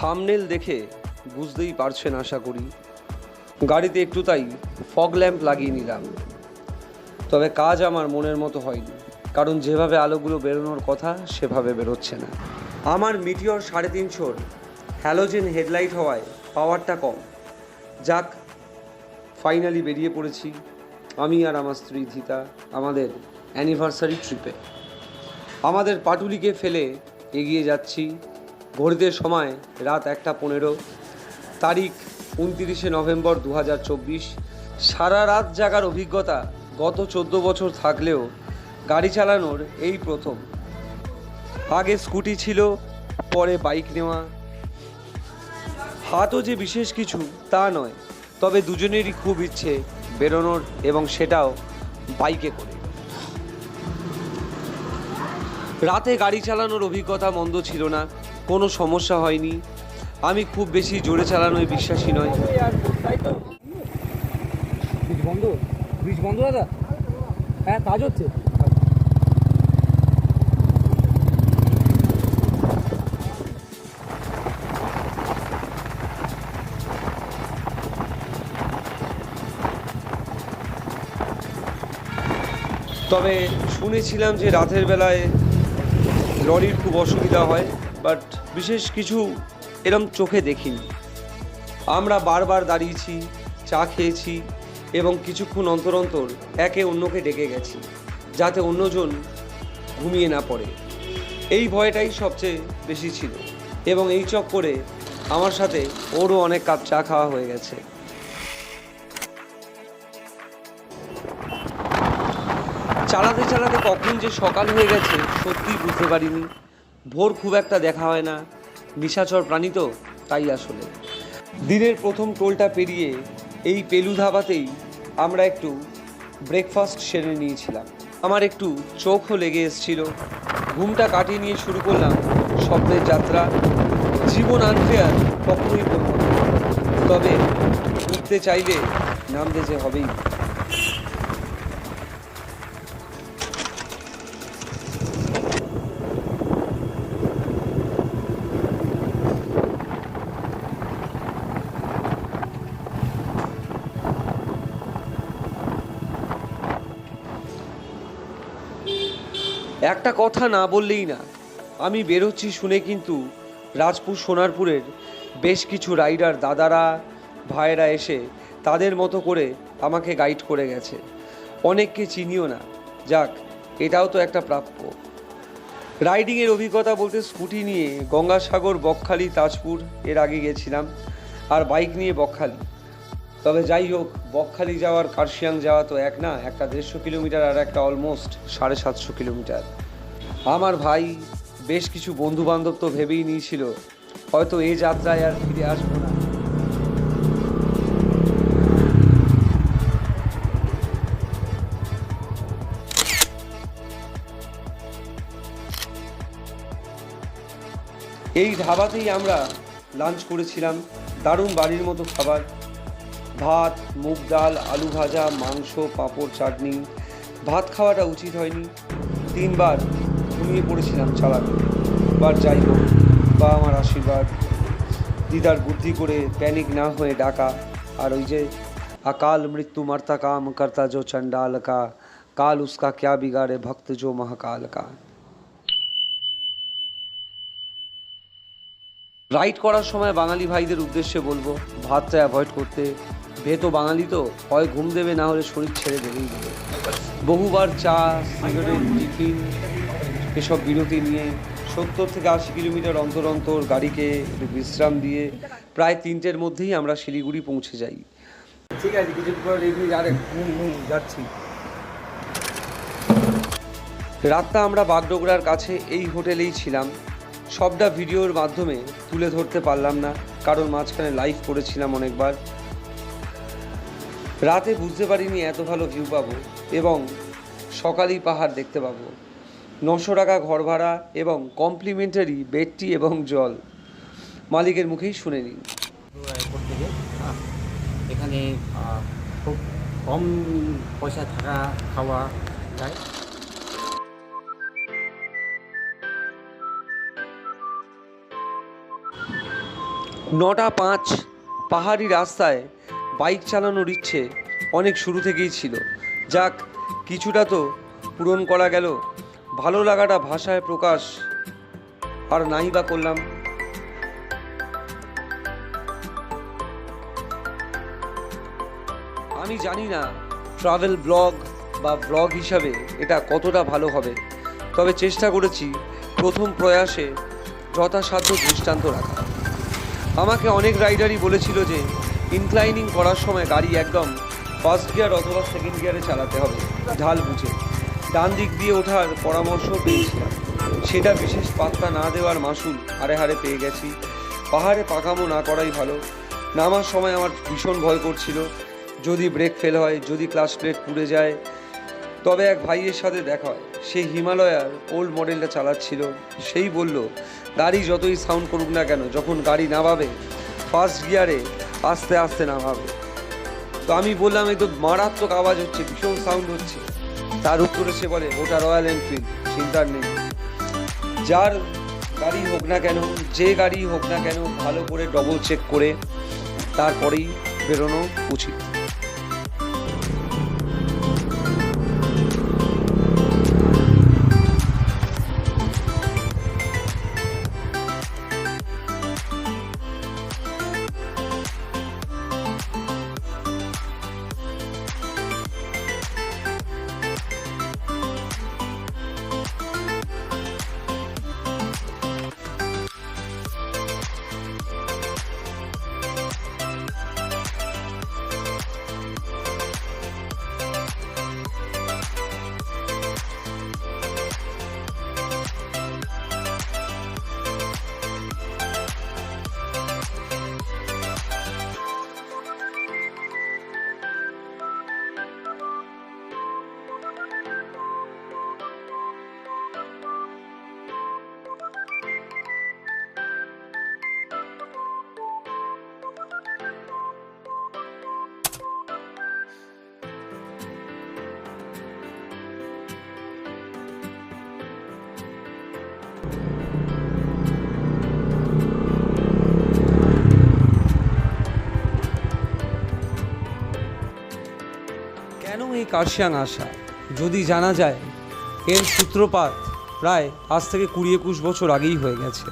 Thumbnail দেখে বুঝতেই পারছেন আশা করি, গাড়িতে একটু তাই ফগ ল্যাম্প লাগিয়ে নিলাম। তবে কাজ আমার মনের মতো হয়নি, কারণ যেভাবে আলোগুলো বেরোনোর কথা সেভাবে বেরোচ্ছে না। আমার মিটিওর 350 হ্যালোজেন হেডলাইট হওয়ায় পাওয়ারটা কম। যাক, ফাইনালি বেরিয়ে পড়েছি আমি আর আমার স্ত্রী ধীতা আমাদের অ্যানিভার্সারি ট্রিপে। আমাদের পাটুলিকে ফেলে এগিয়ে যাচ্ছি। ঘড়িতে সময় রাত 1:15, তারিখ 29শে নভেম্বর 2024। সারা রাত জাগার অভিজ্ঞতা গত 14 বছর থাকলেও গাড়ি চালানোর এই প্রথম। আগে স্কুটি ছিল, পরে বাইক নেওয়া। হাতও যে বিশেষ কিছু তা নয়, তবে দুজনেরই খুব ইচ্ছে বেরোনোর, এবং সেটাও বাইকে করে। রাতে গাড়ি চালানোর অভিজ্ঞতা মন্দ ছিল না, কোনো সমস্যা হয়নি। আমি খুব বেশি জোরে চালানোয় বিশ্বাসী নয়। ব্রিজ বন্ধ দাদা। হ্যাঁ, কাজ হচ্ছে। তবে শুনেছিলাম যে রাতের বেলায় লরির খুব অসুবিধা হয়, বাট বিশেষ কিছু এরম চোখে দেখিনি। আমরা বারবার দাঁড়িয়েছি, চা খেয়েছি এবং কিছুক্ষণ অন্তর অন্তর একে অন্যকে ডেকে গেছি, যাতে অন্যজন ঘুমিয়ে না পড়ে। এই ভয়টাই সবচেয়ে বেশি ছিল, এবং এই চক্করে আমার সাথে ওরও অনেক কাপ চা খাওয়া হয়ে গেছে। চালাতে চালাতে কখন যে সকাল হয়ে গেছে সত্যিই বুঝতে পারিনি। ভোর খুব একটা দেখা হয় না, নিশাচর প্রাণী তো, তাই আসলে। দিনের প্রথম টোলটা পেরিয়ে এই পেলু ধাবাতেই আমরা একটু ব্রেকফাস্ট সেরে নিয়েছিলাম। আমার একটু চোখও লেগে এসেছিল। ঘুমটা কাটিয়ে নিয়ে শুরু করলাম স্বপ্নের যাত্রা। জীবন আনফেয়ার কখনোই বলব না, তবে উঠতে চাইলে নামতে যে হবেই। একটা কথা না বললেই না, আমি বেরোচ্ছি শুনে কিন্তু রাজপুর সোনারপুরের বেশ কিছু রাইডার দাদারা ভাইয়েরা এসে তাদের মতো করে আমাকে গাইড করে গেছে। অনেককে চিনিও না, যাক এটাও তো একটা প্রাপ্য। রাইডিংয়ের অভিজ্ঞতা বলতে স্কুটি নিয়ে গঙ্গাসাগর, বকখালি, তাজপুর এর আগে গেছিলাম, আর বাইক নিয়ে বকখালি। তবে যাই হোক, বকখালি যাওয়ার কার্শিয়াং যাওয়া তো এক না, একটা 150 কিলোমিটার আর একটা অলমোস্ট 750 কিলোমিটার। আমার ভাই বেশ কিছু বন্ধু বান্ধব তো ভেবেই নিয়েছিল হয়তো এই যাত্রায় আর ফিরে আসবো না। এই ধাবাতেই আমরা লাঞ্চ করেছিলাম। দারুণ বাড়ির মতো খাবার, ভাত, মুগ ডাল, আলু ভাজা, মাংস, পাঁপড়, চাটনি। ভাত খাওয়াটা উচিত হয়নি, 3বার ঘুমিয়ে পড়েছিলাম চালাতে। বার যাই হোক, বা আমার আশীর্বাদ, দিদার বুদ্ধি করে প্যানিক না হয়ে ডাকা। আর ওই যে अकाल मृत्यु मरता काम करता जो चंडाल का, काल उसका क्या बिगाड़े भक्त जो महाकाल का। রাইড করার সময় বাঙালি ভাইদের উদ্দেশ্যে বলবো ভাতটা অ্যাভয়েড করতে। ভেতো বাঙালি তো, হয় ঘুম দেবে, না হলে শরীর ছেড়ে দেবেই দেবে। বহুবার চা, সিগারেট, টিফিন এসব বিরতি নিয়ে 70 থেকে 80 কিলোমিটার অন্তর অন্তর গাড়িকে একটু বিশ্রাম দিয়ে প্রায় 3টের মধ্যেই আমরা শিলিগুড়ি পৌঁছে যাই। ঠিক আছে, কিছুক্ষণ পর যাচ্ছি। রাতটা আমরা বাগডোগরার কাছে এই হোটেলেই ছিলাম। সবটা ভিডিওর মাধ্যমে তুলে ধরতে পারলাম না, কারণ মাঝখানে লাইভ করেছিলাম অনেকবার। রাতে বুঝতে পারিনি এত ভালো ভিউ পাবো এবং সকালেই পাহাড় দেখতে পাবো। 900 টাকা ঘর ভাড়া এবং কমপ্লিমেন্টারি বেডটি এবং জল। মালিকের মুখেই শুনে নিন। এয়ারপোর্ট থেকে এখানে খুব কম পয়সা থাকা খাওয়া যায়। 9:05 পাহাড়ি রাস্তায় বাইক চালানোর ইচ্ছে অনেক শুরু থেকেই ছিল। যাক, কিছুটা তো পূরণ করা গেল। ভালো লাগাটা ভাষায় প্রকাশ আর নাই বা করলাম। আমি জানি না ট্রাভেল ব্লগ বা ব্লগ হিসাবে এটা কতটা ভালো হবে, তবে চেষ্টা করেছি প্রথম প্রয়াসে যথাসাধ্য দৃষ্টান্ত রাখা। আমাকে অনেক রাইডারই বলেছিল যে ইনক্লাইনিং করার সময় গাড়ি একদম ফার্স্ট গিয়ার অথবা সেকেন্ড গিয়ারে চালাতে হবে, ঢাল বুঝে। ডান দিক দিয়ে ওঠার পরামর্শ পেয়েছিলাম, সেটা বিশেষ পাত্তা না দেওয়ার মাসুল হারে হারে পেয়ে গেছি। পাহাড়ে পাকামো না করাই ভালো। নামার সময় আমার ভীষণ ভয় করছিল, যদি ব্রেক ফেল হয়, যদি ক্লাচ প্লেট পুড়ে যায়। তবে এক ভাইয়ের সাথে দেখা হয়, সে হিমালয়ার ওল্ড মডেলটা চালাচ্ছিল। সেই বলল, গাড়ি যতই সাউন্ড করুক না কেন, যখন গাড়ি নামাবে ফার্স্ট গিয়ারে আস্তে আস্তে নামাবে। তো আমি বললাম, এই তো মারাত্মক আওয়াজ হচ্ছে, ভীষণ সাউন্ড হচ্ছে। তার উত্তরে সে বলে, ওটা রয়্যাল এনফিল্ড, চিন্তার নেই। যার গাড়ি হোক না কেন, যে গাড়ি হোক না কেন, ভালো করে ডবল চেক করে তারপরেই বেরোনো উচিত। কেন এই কার্শিয়াং আসা? যদি জানা যায়, এর সূত্রপাত প্রায় আজ থেকে 20-21 বছর আগেই হয়ে গেছে।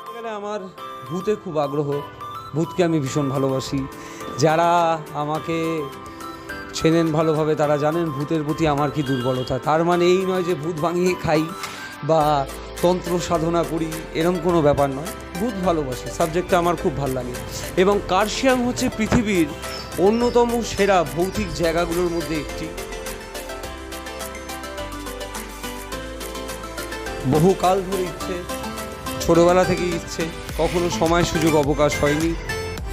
এখানে আমার ভূতে খুব আগ্রহ, ভূতকে আমি ভীষণ ভালোবাসি। যারা আমাকে চেনেন ভালোভাবে তারা জানেন ভূতের প্রতি আমার কি দুর্বলতা। তার মানে এই নয় যে ভূত ভাঙিয়ে খাই বা তন্ত্র সাধনা করি, এরকম কোনো ব্যাপার নয়। ভূত ভালোবাসি, সাবজেক্টটা আমার খুব ভালো লাগে। এবং কার্শিয়াং হচ্ছে পৃথিবীর অন্যতম সেরা ভৌতিক জায়গাগুলোর মধ্যে একটি। বহুকাল ধরে ইচ্ছে, ছোটবেলা থেকে ইচ্ছে, কখনো সময় সুযোগ অবকাশ হয়নি,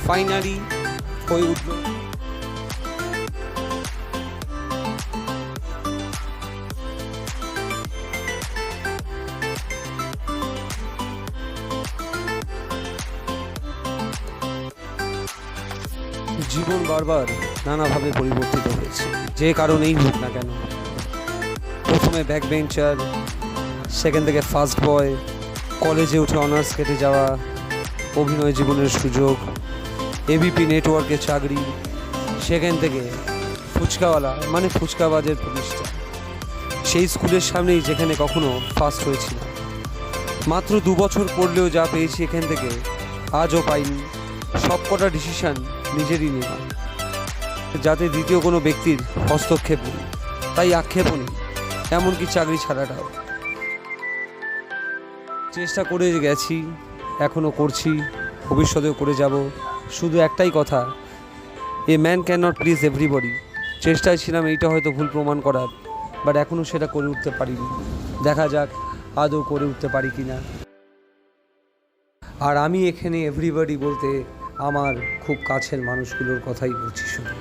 ফাইনালি হয়ে উঠল। জীবন বারবার নানাভাবে পরিবর্তিত হয়েছে, যে কারণেই হোক না কেন। প্রথমে ব্যাক বেঞ্চার, সেকেন্ড থেকে ফার্স্ট বয়, কলেজে উঠে অনার্স কেটে যাওয়া, অভিনয় জীবনের সুযোগ, এবিপি নেটওয়ার্কে চাকরি, সেখান থেকে ফুচকাওয়ালা মানে ফুচকাবাজের প্রতিষ্ঠা। সেই স্কুলের সামনেই যেখানে কখনো ফার্স্ট হয়েছিল। মাত্র 2 বছর পড়লেও যা পেয়েছি এখান থেকে আজও পাইনি। সবকটা ডিসিশন নিজেরই নেওয়া, যাতে দ্বিতীয় কোনো ব্যক্তির হস্তক্ষেপ নেই, তাই আক্ষেপও নেই, এমনকি চাকরি ছাড়াটাও। চেষ্টা করে গেছি, এখনও করছি, ভবিষ্যতেও করে যাব। শুধু একটাই কথা, a man can not please everybody. চেষ্টায় ছিলাম এইটা হয়তো ভুল প্রমাণ করার, বাট এখনও সেটা করে উঠতে পারিনি। দেখা যাক আদৌ করে উঠতে পারি কি না। আর আমি এখানে এভরিবডি বলতে আমার খুব কাছের মানুষগুলোর কথাই বলছি শুধু।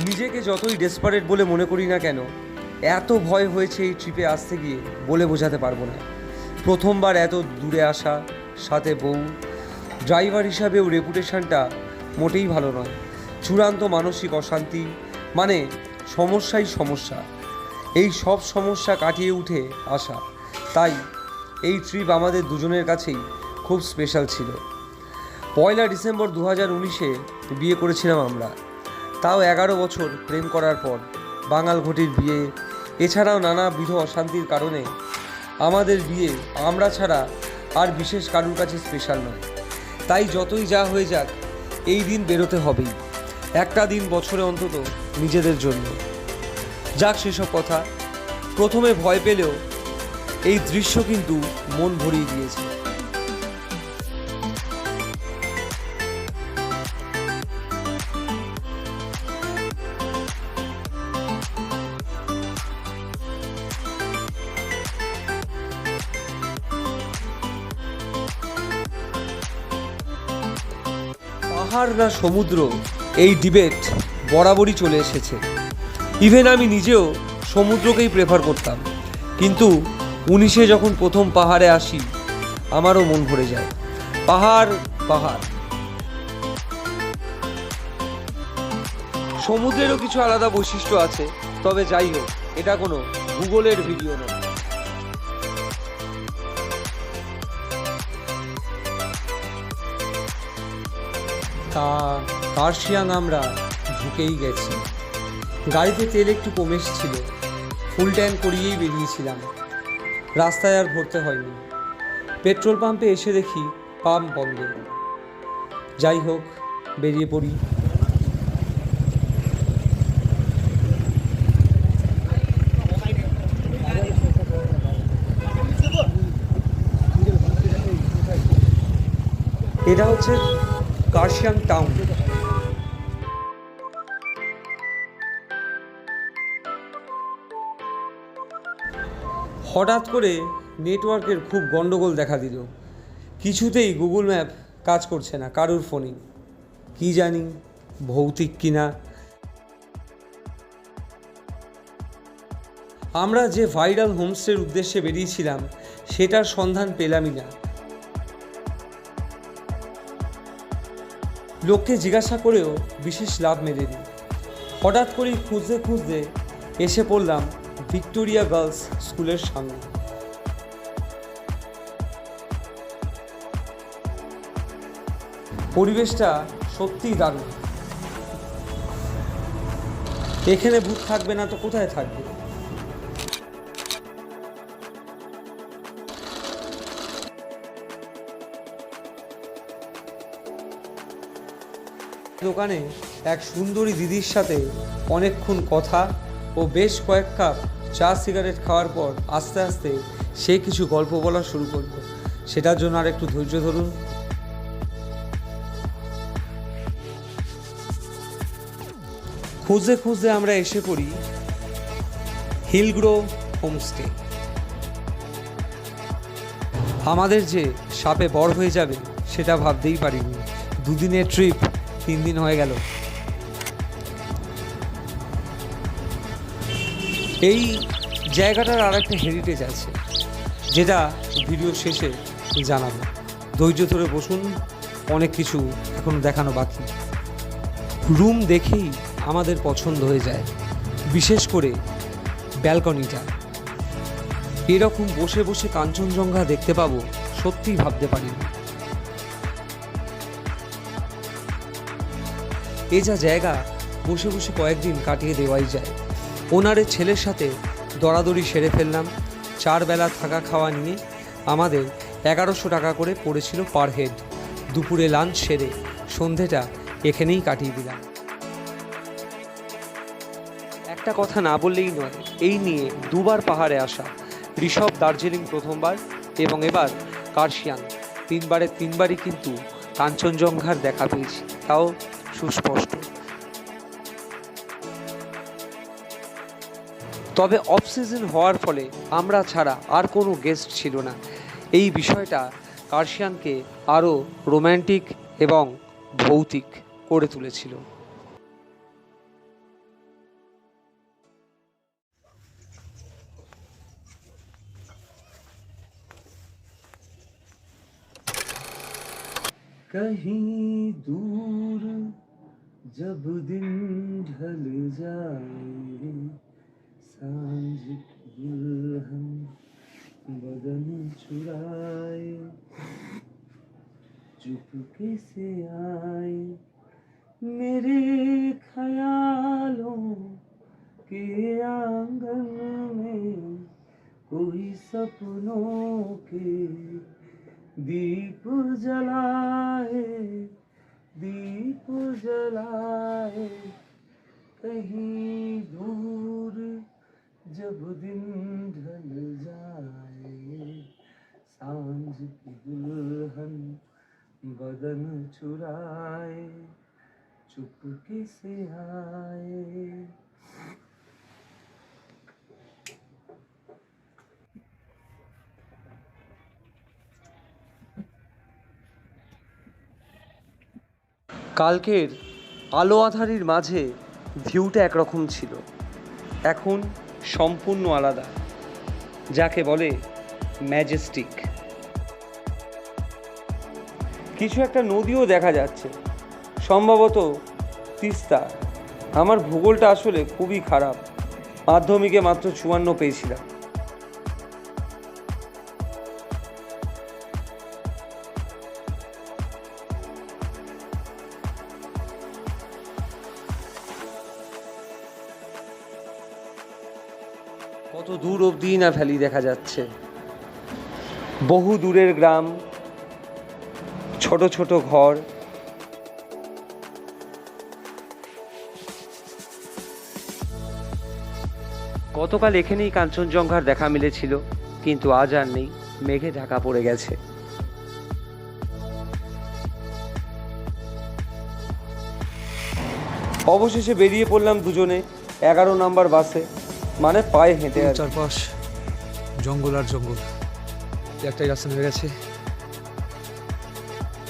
নিজেকে যতই ডেসপারেট বলে মনে করি না কেন, এত ভয় হয়েছে এই ট্রিপে আসতে গিয়ে বলে বোঝাতে পারবো না। প্রথমবার এত দূরে আসা, সাথে বউ, ড্রাইভার হিসাবেও রেপুটেশনটা মোটেই ভালো নয়। চূড়ান্ত মানসিক অশান্তি, মানে সমস্যাই সমস্যা। এই সব সমস্যা কাটিয়ে উঠে আসা, তাই এই ট্রিপ আমাদের দুজনের কাছেই খুব স্পেশাল ছিল। 1 ডিসেম্বর 2019-এ বিয়ে করেছিলাম আমরা, তাও 11 বছর প্রেম করার পর। বাঙাল ঘটির বিয়ে, এছাড়াও নানাবিধ অশান্তির কারণে আমাদের বিয়ে আমরা ছাড়া আর বিশেষ কারুর কাছে স্পেশাল নয়। তাই যতই যা হয়ে যাক, এই দিন বেরোতে হবেই, একটা দিন বছরে অন্তত নিজেদের জন্য। যাক সেসব কথা, প্রথমে ভয় পেলেও এই দৃশ্য কিন্তু মন ভরিয়ে দিয়েছে। পাহাড় না সমুদ্র, এই ডিবেট বরাবরই চলে এসেছে। ইভেন আমি নিজেও সমুদ্রকেই প্রেফার করতাম, কিন্তু 19-এ যখন প্রথম পাহাড়ে আসি, আমারও মন ভরে যায়। পাহাড় পাহাড়, সমুদ্রেরও কিছু আলাদা বৈশিষ্ট্য আছে, তবে যাই হোক, এটা কোনো ভূগোলের ভিডিও নয়। কার্শিয়াং আমরা ঢুকেই গেছি। গাড়িতে তেল একটু কমে এসেছিল, ফুল ট্যাঙ্ক করিয়েই বেরিয়েছিলাম। রাস্তায় আর ভরতে হয়নি। পেট্রোল পাম্পে এসে দেখি পাম্প বন্ধ। যাই হোক, বেরিয়ে পড়ি। এটা হচ্ছে কার্শিয়াং টাউন। হঠাৎ করে নেটওয়ার্কের খুব গন্ডগোল দেখা দিল। কিছুতেই গুগল ম্যাপ কাজ করছে না কারুর ফোনে, কি জানি ভৌতিক কিনা। আমরা যে ভাইরাল হোমস্টের উদ্দেশ্যে বেরিয়েছিলাম, সেটার সন্ধান পেলামই না। লোককে জিজ্ঞাসা করেও বিশেষ লাভ মেলেনি। হঠাৎ করেই খুঁজতে খুঁজতে এসে পড়লাম ভিক্টোরিয়া গার্লস স্কুলের সামনে। পরিবেশটা সত্যিই দারুণ। এখানে ভূত থাকবে না তো কোথায় থাকবে? দোকানে এক সুন্দরী দিদির সাথে অনেকক্ষণ কথা ও বেশ কয়েক কাপ চা সিগারেট খাওয়ার পর আস্তে আস্তে সে কিছু গল্প বলা শুরু করল। সেটার জন্য আর একটু ধৈর্য ধরুন। খুঁজতে খুঁজতে আমরা এসে পড়ি হিলগ্রোভ হোমস্টে। আমাদের যে সাপে বড় হয়ে যাবে সেটা ভাবতেই পারিনি। দুদিনের ট্রিপ 3 দিন হয়ে গেল। এই জায়গাটার আর একটা হেরিটেজ আছে, যেটা ভিডিও শেষে জানাবো। ধৈর্য ধরে বসুন, অনেক কিছু এখন দেখানো বাকি। রুম দেখেই আমাদের পছন্দ হয়ে যায়, বিশেষ করে ব্যালকনিটা। এরকম বসে বসে কাঞ্চনজঙ্ঘা দেখতে পাবো সত্যিই ভাবতে পারিনি। এ যা জায়গা, বসে বসে কয়েকদিন কাটিয়ে দেওয়াই যায়। ওনারের ছেলের সাথে দরাদরি সেরে ফেললাম। 4 বেলা থাকা খাওয়া নিয়ে আমাদের 1100 টাকা করে পড়েছিল পার হেড। দুপুরে লাঞ্চ সেরে সন্ধেটা এখানেই কাটিয়ে দিলাম। একটা কথা না বললেই নয়, এই নিয়ে 2 বার পাহাড়ে আসা। ঋষভ দার্জিলিং প্রথমবার এবং এবার কার্শিয়াং। 3 বারের 3 বারই কিন্তু কাঞ্চনজঙ্ঘার দেখা পেয়েছি, তাও সুস্পষ্ট। তবে অফ সিজন হওয়ার ফলে আমরা ছাড়া আর কোনো গেস্ট ছিল না। এই বিষয়টা কার্শিয়াংকে আরও রোম্যান্টিক এবং ভৌতিক করে তুলেছিল। कहीं दूर जब दिन ढल जाए, सांझ की दुल्हन बदन चुराए, चुपके से आए मेरे ख्यालों के आंगन में, कोई सपनों के दीप जलाए, दीप जलाए, कहीं दूर जब दिन ढल जाए, सांझ की दुल्हन बदन चुराए, चुपके से आए। কালকের আলো আঁধারির মাঝে ভিউটা একরকম ছিল, এখন সম্পূর্ণ আলাদা, যাকে বলে ম্যাজেস্টিক। কিছু একটা নদীও দেখা যাচ্ছে, সম্ভবত তিস্তা। আমার ভূগোলটা আসলে খুবই খারাপ, মাধ্যমিকে মাত্র 54 পেয়েছিলাম। কত দূর অবধি না ভ্যালি দেখা যাচ্ছে, বহু দূরের গ্রাম, ছোট ছোট ঘর। গতকাল এখানেই কাঞ্চনজঙ্ঘার দেখা মিলেছিল, কিন্তু আজ আর নেই, মেঘে ঢাকা পড়ে গেছে। অবশেষে বেরিয়ে পড়লাম দুজনে 11 নম্বর বাসে, মানে পায়ে হেঁটে। চারপাশ জঙ্গল আর জঙ্গল, একটাই রাস্তা নেমে গেছে,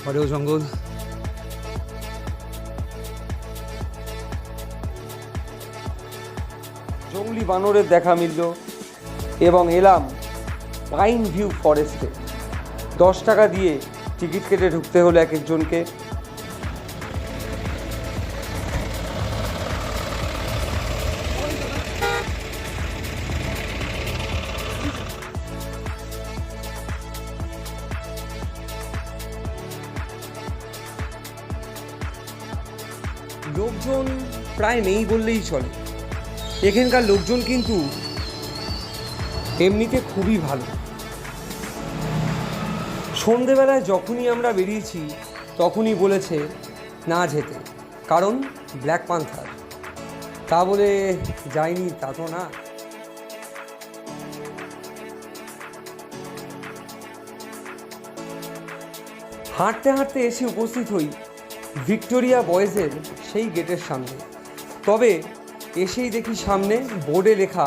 পরেও জঙ্গল। জঙ্গলি বানরের দেখা মিলল এবং এলাম পাইন ভিউ ফরেস্টে। 10 টাকা দিয়ে টিকিট কেটে ঢুকতে হলো এক একজনকে। লোকজন প্রায় নেই বললেই চলে। এখানকার লোকজন কিন্তু এমনিতে খুবই ভালো। সন্ধেবেলায় যখনই আমরা বেরিয়েছি তখনই বলেছে না যেতে, কারণ ব্ল্যাক পান্থার। তা বলে যায়নি তা তো না। হাঁটতে হাঁটতে এসে উপস্থিত হই ভিক্টোরিয়া বয়েজের সেই গেটের সামনে। তবে এসেই দেখি সামনে বোর্ডে লেখা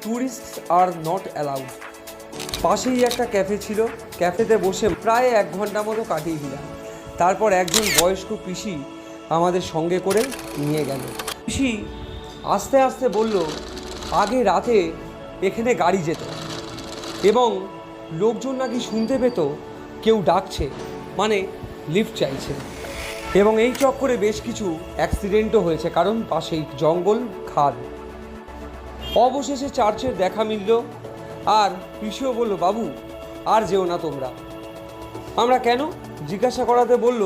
ট্যুরিস্টস আর নট অ্যালাউড। পাশেই একটা ক্যাফে ছিল, ক্যাফেতে বসে প্রায় 1 ঘন্টা মতো কাটিয়ে দিলাম। তারপর একজন বয়স্ক পিসি আমাদের সঙ্গে করে নিয়ে গেল। পিসি আস্তে আস্তে বলল আগে রাতে এখানে গাড়ি যেত এবং লোকজন নাকি শুনতে পেত কেউ ডাকছে, মানে লিফট চাইছে। এবং এই চক্করে বেশ কিছু অ্যাক্সিডেন্টও হয়েছে, কারণ পাশেই জঙ্গল, খাদ। অবশেষে চার্চের দেখা মিলল, আর পিসিও বলল বাবু আর যেও না তোমরা। আমরা কেন জিজ্ঞাসা করাতে বলল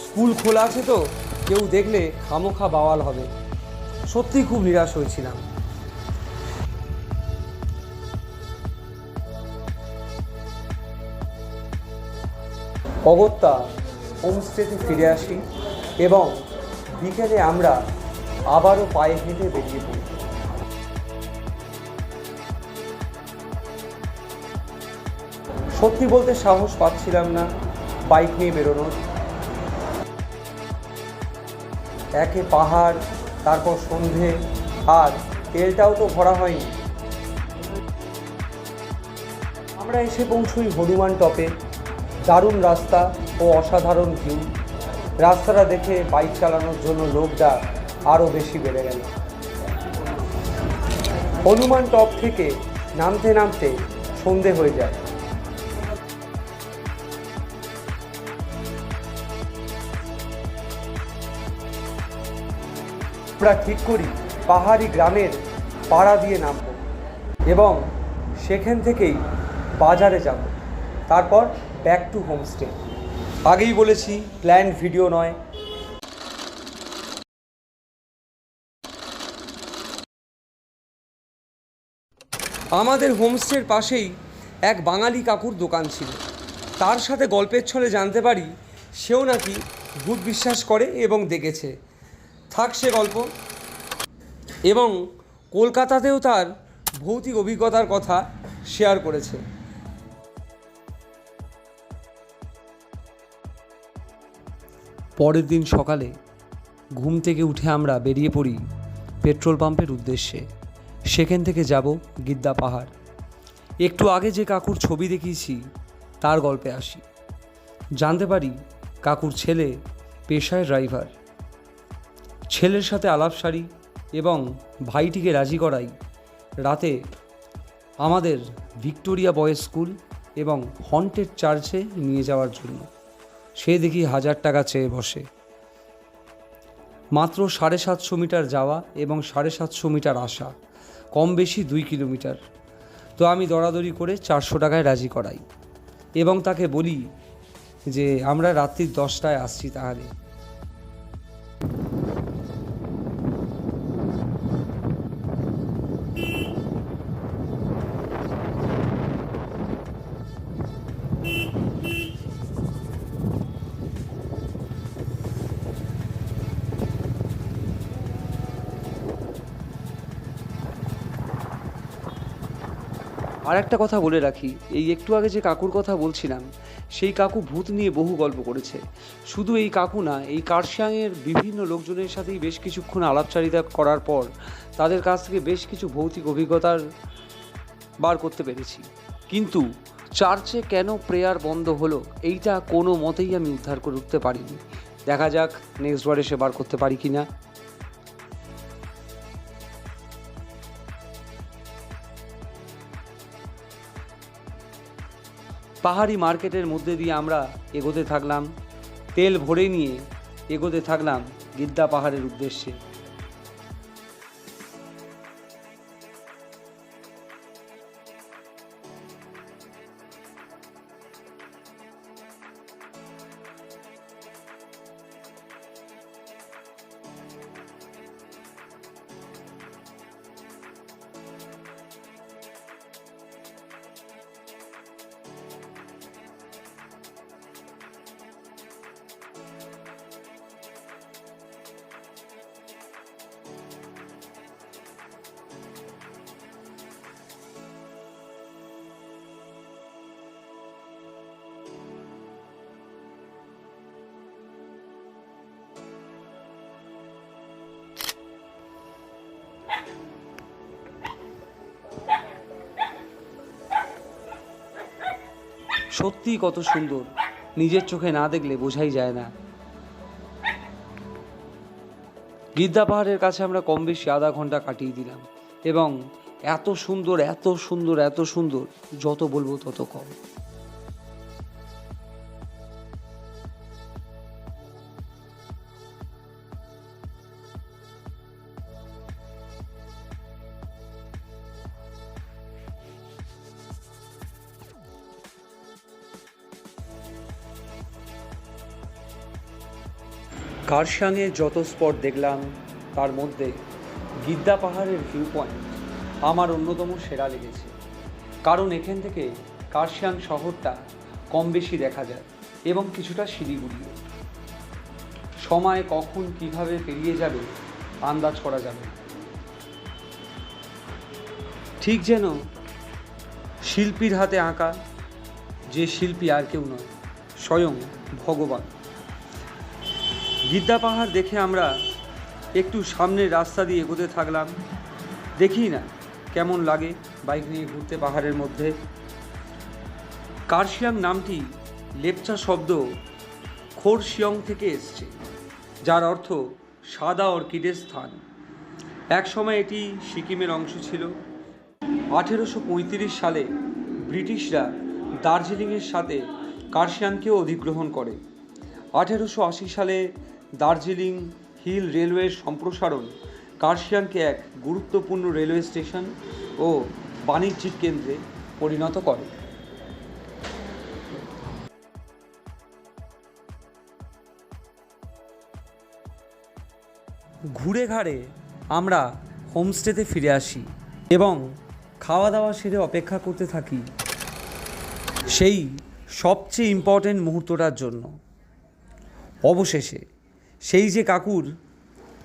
স্কুল খোলা আছে তো, কেউ দেখলে খামোখা বাওয়াল হবে। সত্যি খুব নিরাশ হয়েছিলাম। অগত্যা হোমস্টেতে ফিরে আসি এবং বিকেলে আমরা আবারও পায়ে হেঁটে বেরিয়ে পড়ি। সত্যি বলতে সাহস পাচ্ছিলাম না বাইক নিয়ে বেরোনোর। একে পাহাড়, তারপর সন্ধে, আর তেলটাও তো ভরা হয়নি। আমরা এসে পৌঁছই হনুমান টপে। দারুণ রাস্তা ও অসাধারণ ভিউ। রাস্তাটা দেখে বাইক চালানোর জন্য লোকটা আরও বেশি বেড়ে গেল। হনুমান টপ থেকে নামতে নামতে সন্ধে হয়ে যায়। আমরা ঠিক করি পাহাড়ি গ্রামের পাড়া দিয়ে নামব এবং সেখান থেকেই বাজারে যাব, তারপর ব্যাক টু হোমস্টে। আগেই বলেছি প্ল্যান ভিডিও নয়। আমাদের হোমস্টের পাশেই এক বাঙালি কাকুর দোকান ছিল। তার সাথে গল্পের ছলে জানতে পারি সেও নাকি ভূত বিশ্বাস করে এবং দেখেছে। থাক সে গল্প। এবং কলকাতাতেও তার ভৌতিক অভিজ্ঞতার কথা শেয়ার করেছে। পরের দিন সকালে ঘুম থেকে উঠে আমরা বেরিয়ে পড়ি পেট্রোল পাম্পের উদ্দেশ্যে। সেখান থেকে যাব গিদ্দা পাহাড়। একটু আগে যে কাকুর ছবি দেখিয়েছি তার গল্পে আসি। জানতে পারি কাকুর ছেলে পেশায় ড্রাইভার। ছেলের সাথে আলাপসারি এবং ভাইটিকে রাজি করাই রাতে আমাদের ভিক্টোরিয়া বয়েজ স্কুল এবং হন্টেড চার্চে নিয়ে যাওয়ার জন্য। সে দেখি 1000 টাকা চেয়ে বসে। মাত্র 750 মিটার যাওয়া এবং 750 মিটার আসা, কম বেশি 2 কিলোমিটার। তো আমি দরাদরি করে 400 টাকায় রাজি করাই এবং তাকে বলি যে আমরা রাত্রি 10টায় আসছি। তাহলে আর একটা কথা বলে রাখি, এই একটু আগে যে কাকুর কথা বলছিলাম সেই কাকু ভূত নিয়ে বহু গল্প করেছে। শুধু এই কাকু না, এই কার্শিয়াংয়ের বিভিন্ন লোকজনের সাথেই বেশ কিছুক্ষণ আলাপচারিতা করার পর তাদের কাছ থেকে বেশ কিছু ভৌতিক অভিজ্ঞতার বার করতে পেরেছি। কিন্তু চার্চে কেন প্রেয়ার বন্ধ হলো এইটা কোনো মতেই আমি উদ্ধার করে উঠতে পারিনি। দেখা যাক নেক্সট বার এসে বার করতে পারি কি না। পাহাড়ি মার্কেটের মধ্যে দিয়ে আমরা এগোতে থাকলাম, তেল ভরে নিয়ে এগোতে থাকলাম গিদ্দা পাহাড়ের উদ্দেশ্যে। সত্যিই কত সুন্দর, নিজের চোখে না দেখলে বোঝাই যায় না। গিদ্দা পাহাড়ের কাছে আমরা কম বেশি আধা ঘন্টা কাটিয়ে দিলাম এবং এত সুন্দর এত সুন্দর এত সুন্দর, যত বলবো তত কম। কার্শিয়াংয়ে যত স্পট দেখলাম তার মধ্যে গিদ্দা পাহাড়ের ভিউ পয়েন্ট আমার অন্যতম সেরা লেগেছে। কারণ এখান থেকে কার্শিয়াং শহরটা কম বেশি দেখা যায় এবং কিছুটা শিলিগুড়িও। সময় কখন কিভাবে পেরিয়ে যাবে আন্দাজ করা যাবে। ঠিক যেন শিল্পীর হাতে আঁকা, যে শিল্পী আর কেউ নয়, স্বয়ং ভগবান। গিদ্দা পাহাড় দেখে আমরা একটু সামনের রাস্তা দিয়ে এগোতে থাকলাম। দেখি না কেমন লাগে বাইক নিয়ে ঘুরতে পাহাড়ের মধ্যে। কার্শিয়াং নামটি লেপচা শব্দ খোরশিয়ং থেকে এসছে, যার অর্থ সাদা অর্কিডের স্থান। এক সময় এটি সিকিমের অংশ ছিল। 1835 সালে ব্রিটিশরা দার্জিলিংয়ের সাথে কার্শিয়াংকেও অধিগ্রহণ করে। 1880 সালে দার্জিলিং হিল রেলওয়ের সম্প্রসারণ কার্শিয়াংকে এক গুরুত্বপূর্ণ রেলওয়ে স্টেশন ও বাণিজ্যিক কেন্দ্রে পরিণত করে। ঘুরে ঘাড়ে আমরা হোমস্টেতে ফিরে আসি এবং খাওয়া দাওয়া সেরে অপেক্ষা করতে থাকি সেই সবচেয়ে ইম্পর্ট্যান্ট মুহূর্তটার জন্য। অবশেষে সেই যে কাকুর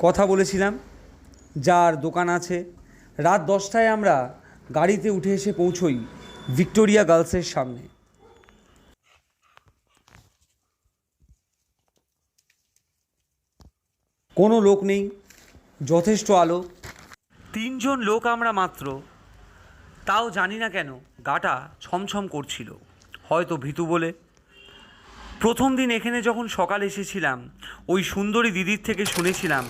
কথা বলেছিলাম, যার দোকান আছে, রাত 10টায় আমরা গাড়িতে উঠে এসে পৌঁছই ভিক্টোরিয়া গার্লসের সামনে। কোনো লোক নেই, যথেষ্ট আলো, 3 জন লোক আমরা মাত্র। তাও জানি না কেন গাটা ছমছম করছিল, হয়তো ভীতু বলে। প্রথম দিন এখানে যখন সকালে এসেছিলাম, ওই সুন্দরী দিদির থেকে শুনেছিলাম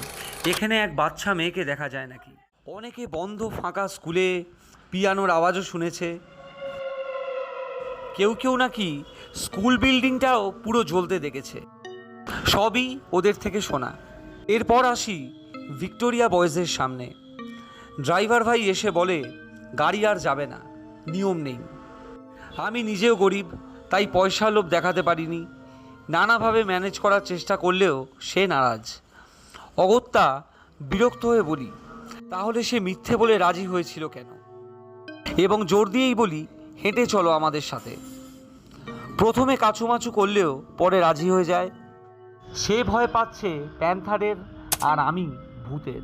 এখানে এক বাচ্চা মেয়েকে দেখা যায় নাকি। অনেকে বন্ধ ফাঁকা স্কুলে পিয়ানোর আওয়াজও শুনেছে। কেউ কেউ নাকি স্কুল বিল্ডিংটাও পুরো জ্বলতে দেখেছে। সবই ওদের থেকে শোনা। এরপর আসি ভিক্টোরিয়া বয়েজের সামনে। ড্রাইভার ভাই এসে বলে গাড়ি আর যাবে না, নিয়ম নেই। আমি নিজেও গরিব, তাই পয়সার লোভ দেখাতে পারিনি। নানাভাবে ম্যানেজ করার চেষ্টা করলেও সে নারাজ। অগত্যা বিরক্ত হয়ে বলি, তাহলে সে মিথ্যে বলে রাজি হয়েছিল কেন? এবং জোর দিয়েই বলি, হেঁটে চলো আমাদের সাথে। প্রথমে কাচুমাচু করলেও পরে রাজি হয়ে যায়। সে ভয় পাচ্ছে প্যান্থারের আর আমি ভূতের।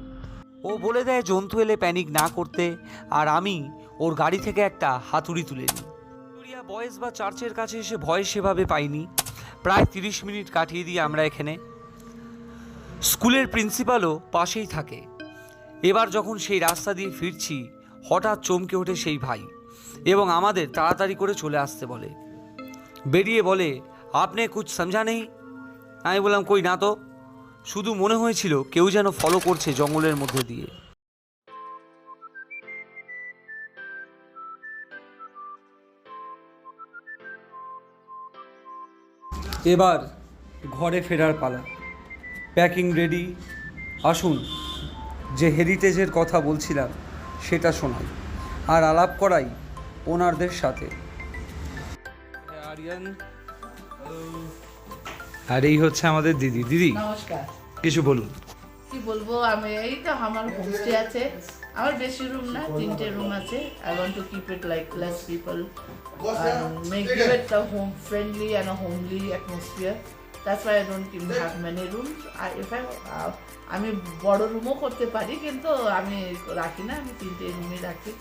ও বলে দেয় জন্তু এলে প্যানিক না করতে, আর আমি ওর গাড়ি থেকে একটা হাতুড়ি তুলে নিই। ভিক্টোরিয়া বয়েজ বা চার্চের কাছে এসে ভয় সেভাবে পাইনি। প্রায় 30 মিনিট কাটিয়ে দিই আমরা এখানে। স্কুলের প্রিন্সিপালও পাশেই থাকে। এবার যখন সেই রাস্তা দিয়ে ফিরছি, হঠাৎ চমকে ওঠে সেই ভাই এবং আমাদের তাড়াতাড়ি করে চলে আসতে বলে। বেরিয়ে বলে, আপনি কুছ সমঝা নেই? আমি বললাম, কই না তো। শুধু মনে হয়েছিল কেউ যেন ফলো করছে জঙ্গলের মধ্যে দিয়ে। এবার ঘরে ফেরার পালা। Packing ready. আসুন, যে হেরিটেজের কথা বলছিলাম সেটা শোনাই আর আলাপ করাই ওনারদের সাথে। আরিয়ান, আর এই হচ্ছে আমাদের দিদি। দিদি নমস্কার। কিছু বলুন। কি বলবো, আমি এই তো আমার হোমস্টে আছে। আমার বেশি রুম না, 3টে রুম আছে। I want to keep it like less people and make give it a home friendly and a homely atmosphere. That's why I don't even have many rooms. আমি বড় রুমও করতে পারি, কিন্তু আমি রাখি না, আমি 3টে রুমই রাখি।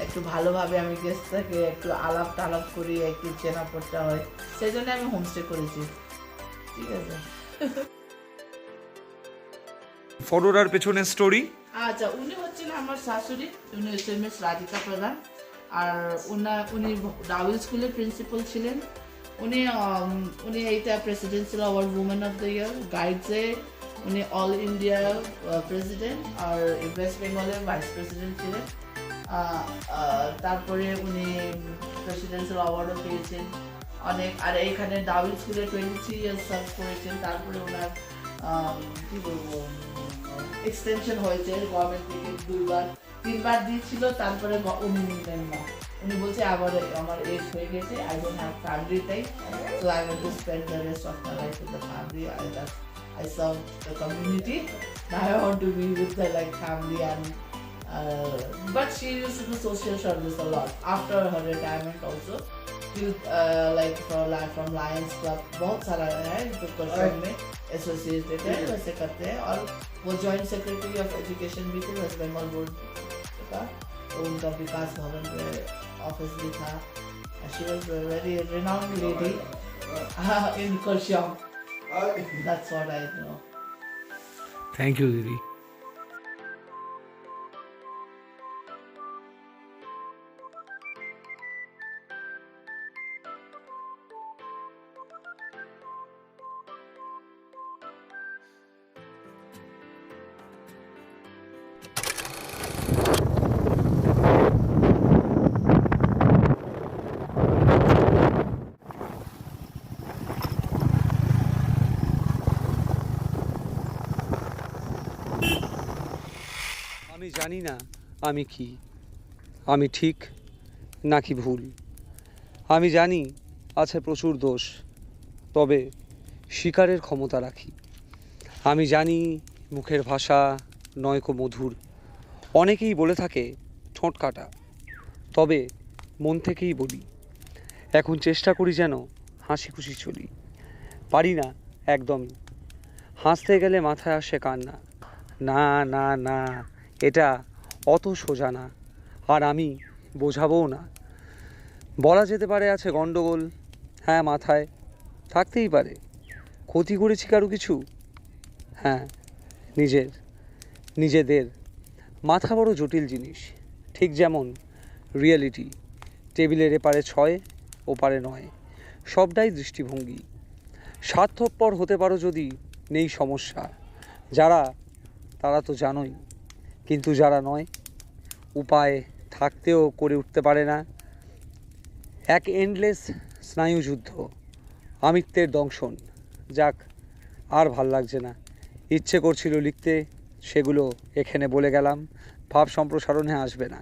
একটু ভালোভাবে আমি গেস্টটাকে একটু আলাপ টালাপ করি, একটু চেনা পড়তে হয়, সেই জন্য আমি হোমস্টে করেছি। ঠিক আছে। ফটোটার পেছনে স্টোরি। আচ্ছা, উনি হচ্ছেন আমার শাশুড়ি। উনি হচ্ছেন মিস রাধিকা প্রধান। আর উনি ডাউইল স্কুলের প্রিন্সিপাল ছিলেন। উনি এইটা presidential award women of the year গাইডসে উনি অল ইন্ডিয়া প্রেসিডেন্ট, আর ওয়েস্ট বেঙ্গলের ভাইস প্রেসিডেন্ট ছিলেন। তারপরে উনি প্রেসিডেন্সিয়াল অ্যাওয়ার্ডও পেয়েছেন অনেক। আর এইখানে ডাউইল স্কুলে 23 ইয়ার্স সার্ভ করেছেন। তারপরে ওনার কি বলবো, এক্সটেনশন হয়েছে গভর্নমেন্ট থেকে 3বার দিয়েছিল, তারপরে উনি নিলেন না। উনি বলছে আবার আমার এজ হয়ে গেছে, I don't have family time, so I want to spend the rest of my life with the family. I serve the community. Now I want to be with the family but she used to do social service a lot after her retirement also. From Lions Club बहुत सारा है जो कर्षण में associated है, वैसे करते हैं। और वो जॉइंट सेक्रेटरी ऑफ एजुकेशन भी थे वेस्ट बंगाल बोर्ड का, तो उनका विकास भवन पे ऑफिस भी था। She was very renowned lady in Kursham. That's what I know. Thank you দিদি। আমি জানি না আমি কি, আমি ঠিক নাকি ভুল। আমি জানি আছে প্রচুর দোষ, তবে স্বীকারের ক্ষমতা রাখি। আমি জানি মুখের ভাষা নয়কো মধুর, অনেকেই বলে থাকে ঠোঁট কাটা, তবে মন থেকেই বলি। এখন চেষ্টা করি যেন হাসি খুশি চলি, পারি না একদমই। হাসতে গেলে মাথায় আসে কান্না, না না না, এটা অত সোজা না, আর আমি বোঝাবও না। বলা যেতে পারে আছে গণ্ডগোল, হ্যাঁ মাথায় থাকতেই পারে। ক্ষতি করেছি কারো কিছু, হ্যাঁ নিজেদের। মাথা বড় জটিল জিনিস, ঠিক যেমন রিয়েলিটি। টেবিলের এপারে 6 ওপারে 9, সবটাই দৃষ্টিভঙ্গি। স্বার্থপর হতে পারো যদি, নেই সমস্যা। তারা তো জানোই, কিন্তু যারা নয়, উপায় থাকতেও করে উঠতে পারে না। এক এন্ডলেস স্নায়ুযুদ্ধ, আমিত্বের দংশন। যাক, আর ভাল লাগছে না। ইচ্ছে করছিল লিখতে, সেগুলো এখানে বলে গেলাম, ভাব সম্প্রসারণে আসবে না।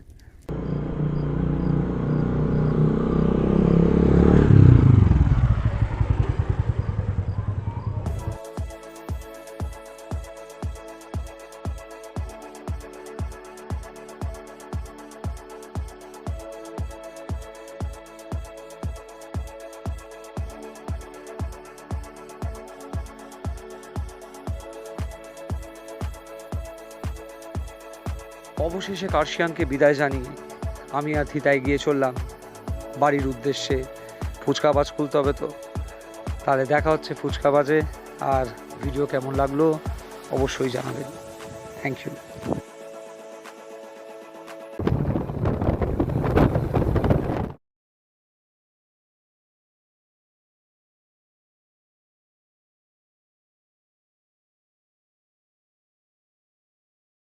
অবশেষে কার্শিয়ানকে বিদায় জানিয়ে আমি আর থিতায় গিয়ে চললাম বাড়ির উদ্দেশ্যে। ফুচকাবাজ খুলতে হবে তো, তাহলে দেখা হচ্ছে ফুচকাবাজে। আর ভিডিও কেমন লাগলো অবশ্যই জানাবেন। Thank you.